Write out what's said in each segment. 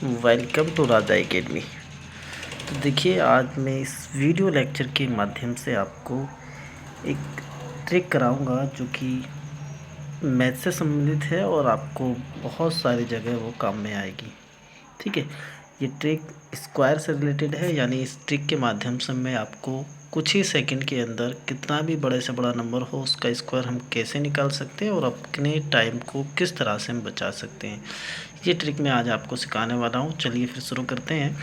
Welcome to Raja academy. तो देखिए, आज मैं इस वीडियो लेक्चर के माध्यम से आपको एक ट्रिक कराऊंगा जो कि मैथ से संबंधित है और आपको बहुत सारी जगह वो काम में आएगी। ठीक है, ये ट्रिक स्क्वायर से रिलेटेड है, यानी इस ट्रिक के माध्यम से मैं आपको कुछ ही सेकंड के अंदर कितना भी बड़े से बड़ा नंबर हो उसका स्क्वायर हम कैसे निकाल सकते हैं और अपने टाइम को किस तरह से हम बचा सकते हैं, ये ट्रिक मैं आज आपको सिखाने वाला हूँ। चलिए फिर शुरू करते हैं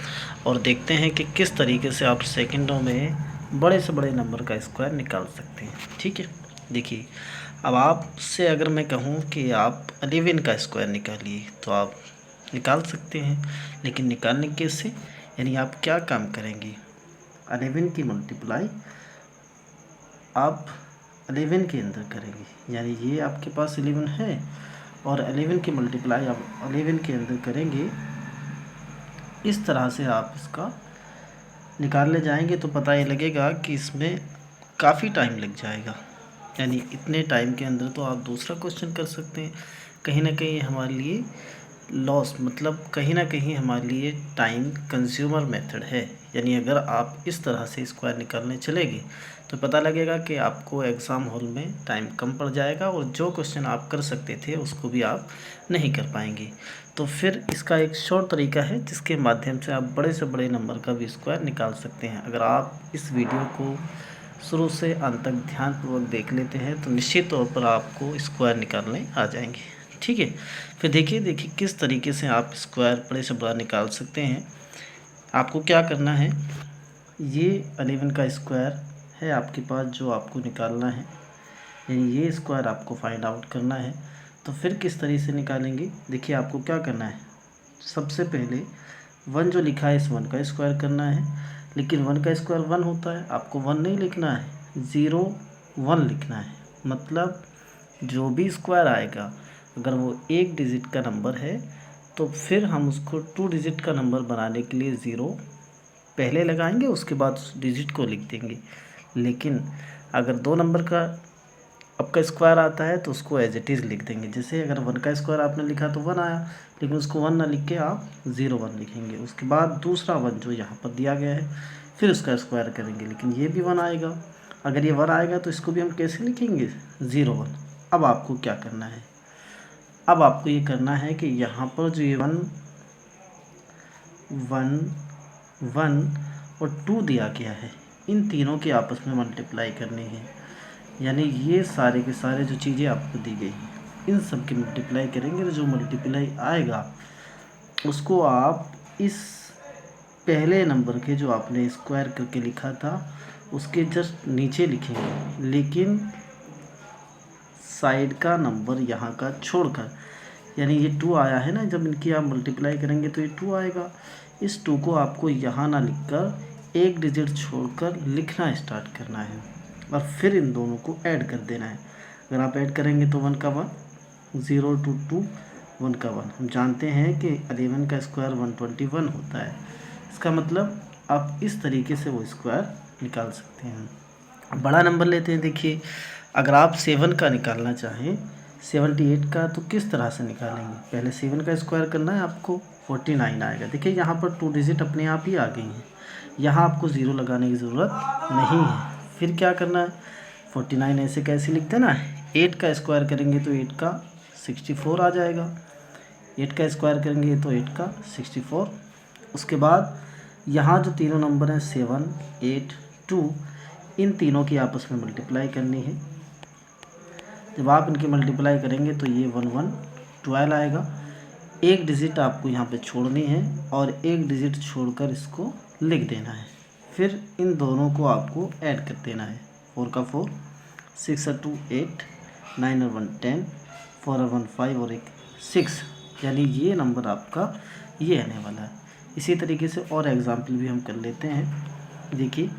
और देखते हैं कि किस तरीके से आप सेकंडों में बड़े से बड़े नंबर का स्क्वायर निकाल सकते हैं। ठीक है, देखिए, अब आपसे अगर मैं कहूँ कि आप 11 का स्क्वायर निकालिए तो आप निकाल सकते हैं, लेकिन निकालने कैसे, यानी आप क्या काम करेंगे। 11 की मल्टीप्लाई आप 11 के अंदर करेंगे, यानी ये आपके पास 11 है और 11 की मल्टीप्लाई आप 11 के अंदर करेंगे। इस तरह से आप इसका निकालने जाएंगे तो पता ये लगेगा कि इसमें काफ़ी टाइम लग जाएगा, यानी इतने टाइम के अंदर तो आप दूसरा क्वेश्चन कर सकते हैं। कहीं ना कहीं हमारे लिए लॉस, मतलब कहीं ना कहीं हमारे लिए टाइम कंज्यूमर मेथड है। यानी अगर आप इस तरह से स्क्वायर निकालने चलेंगे तो पता लगेगा कि आपको एग्ज़ाम हॉल में टाइम कम पड़ जाएगा और जो क्वेश्चन आप कर सकते थे उसको भी आप नहीं कर पाएंगे। तो फिर इसका एक शॉर्ट तरीका है जिसके माध्यम से आप बड़े से बड़े नंबर का भी स्क्वायर निकाल सकते हैं। अगर आप इस वीडियो को शुरू से अंत तक ध्यानपूर्वक देख लेते हैं तो निश्चित तौर पर आपको स्क्वायर निकालने आ जाएंगे। ठीक है, फिर देखिए किस तरीके से आप स्क्वायर बड़े से बड़ा निकाल सकते हैं। आपको क्या करना है, ये 11 का स्क्वायर है आपके पास जो आपको निकालना है, यानी ये स्क्वायर आपको फाइंड आउट करना है। तो फिर किस तरीके से निकालेंगे, देखिए आपको क्या करना है। सबसे पहले 1 जो लिखा है इस 1 का स्क्वायर करना है, लेकिन 1 का स्क्वायर 1 होता है, आपको 1 नहीं लिखना है, 0 1 लिखना है। मतलब जो भी स्क्वायर आएगा अगर वो एक डिजिट का नंबर है तो फिर हम उसको 2 डिजिट का नंबर बनाने के लिए 0 पहले लगाएंगे, उसके बाद उस डिजिट को लिख देंगे। लेकिन अगर 2 नंबर का आपका स्क्वायर आता है तो उसको एज इट इज़ लिख देंगे। जैसे अगर 1 का स्क्वायर आपने लिखा तो 1 आया, लेकिन उसको 1 ना लिख के आप 0 1 लिखेंगे। उसके बाद दूसरा 1 जो यहाँ पर दिया गया है फिर उसका स्क्वायर करेंगे, लेकिन ये भी 1 आएगा। अगर ये 1 आएगा तो इसको भी हम कैसे लिखेंगे, 0 1। अब आपको क्या करना है, अब आपको ये करना है कि यहाँ पर जो ये 1 1 1 और 2 दिया गया है इन तीनों की आपस में मल्टीप्लाई करनी है। यानी ये सारे के सारे जो चीज़ें आपको दी गई हैं इन सब की मल्टीप्लाई करेंगे, तो जो मल्टीप्लाई आएगा उसको आप इस पहले नंबर के जो आपने स्क्वायर करके लिखा था उसके जस्ट नीचे लिखेंगे, लेकिन साइड का नंबर यहाँ का छोड़कर। यानी ये 2 आया है ना, जब इनकी आप मल्टीप्लाई करेंगे तो ये 2 आएगा। इस 2 को आपको यहाँ ना लिखकर एक डिजिट छोड़कर लिखना स्टार्ट करना है और फिर इन दोनों को ऐड कर देना है। अगर आप ऐड करेंगे तो 1 का 1, 0 2 2 1 का 1। हम जानते हैं कि 11 का स्क्वायर 121 होता है। इसका मतलब आप इस तरीके से वो स्क्वायर निकाल सकते हैं। बड़ा नंबर लेते हैं, देखिए अगर आप 7 का निकालना चाहें 78 का तो किस तरह से निकालेंगे। पहले 7 का स्क्वायर करना है, आपको 49 आएगा। देखिए यहाँ पर 2 डिजिट अपने आप ही आ गई हैं, यहाँ आपको 0 लगाने की ज़रूरत नहीं है। फिर क्या करना है, 49 ऐसे कैसे लिख देना है। 8 का स्क्वायर करेंगे तो 8 का 64 आ जाएगा, 8 का स्क्वायर करेंगे तो 8 का 64। उसके बाद यहाँ जो तीनों नंबर हैं 7 8 2, इन तीनों की आपस में मल्टीप्लाई करनी है। जब आप इनकी मल्टीप्लाई करेंगे तो ये 1 1 12 आएगा। एक डिजिट आपको यहाँ पे छोड़नी है और एक डिजिट छोड़कर इसको लिख देना है। फिर इन दोनों को आपको ऐड कर देना है, 4 का 4, 6 और 2 8, 9 और 1 10, 4 और 1 5 और एक 6, यानी ये नंबर आपका ये आने वाला है। इसी तरीके से और एग्जाम्पल भी हम कर लेते हैं। देखिए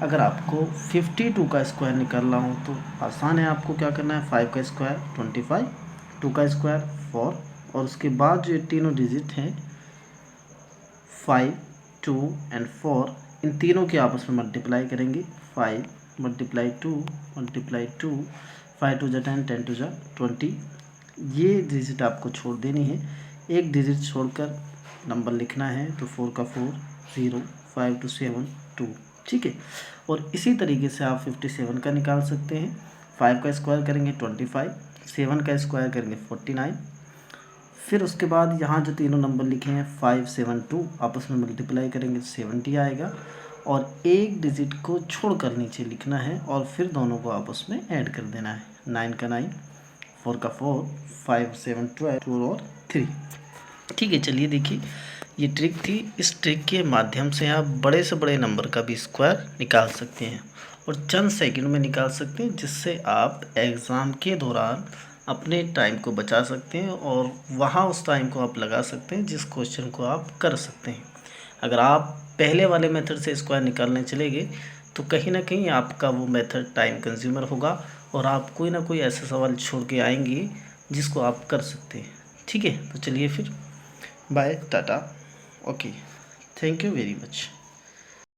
अगर आपको 52 का स्क्वायर निकालना हो तो आसान है, आपको क्या करना है, 5 का स्क्वायर 25, 2 का स्क्वायर 4 और उसके बाद जो ये तीनों डिजिट हैं 5 2 एंड 4, इन तीनों के आपस में मल्टीप्लाई करेंगे। 5 मल्टीप्लाई 2 मल्टीप्लाई 2, 5 2 जा 10, 10 2 जा 20। ये डिजिट आपको छोड़ देनी है एक डिजिट छोड़कर नंबर लिखना है, तो 4 का 4 0, 5 to 7 2, ठीक है। और इसी तरीके से आप 57 का निकाल सकते हैं। 5 का स्क्वायर करेंगे 25, 7 का स्क्वायर करेंगे 49। फिर उसके बाद यहाँ जो तीनों नंबर लिखे हैं 5 7 2, आपस में मल्टीप्लाई करेंगे तो 70 आएगा। और एक डिजिट को छोड़कर नीचे लिखना है और फिर दोनों को आपस में ऐड कर देना है। 9 का 9, 4 का 4, 5 7 12 2 और 3, ठीक है। चलिए देखिए, ये ट्रिक थी। इस ट्रिक के माध्यम से आप बड़े से बड़े नंबर का भी स्क्वायर निकाल सकते हैं और चंद सेकंड में निकाल सकते हैं, जिससे आप एग्ज़ाम के दौरान अपने टाइम को बचा सकते हैं और वहाँ उस टाइम को आप लगा सकते हैं जिस क्वेश्चन को आप कर सकते हैं। अगर आप पहले वाले मेथड से स्क्वायर निकालने चले गए तो कहीं ना कहीं आपका वो मेथड टाइम कंज्यूमर होगा और आप कोई ना कोई ऐसा सवाल छोड़ के आएंगे जिसको आप कर सकते हैं, ठीक है। तो चलिए फिर, bye, tata, okay, thank you very much.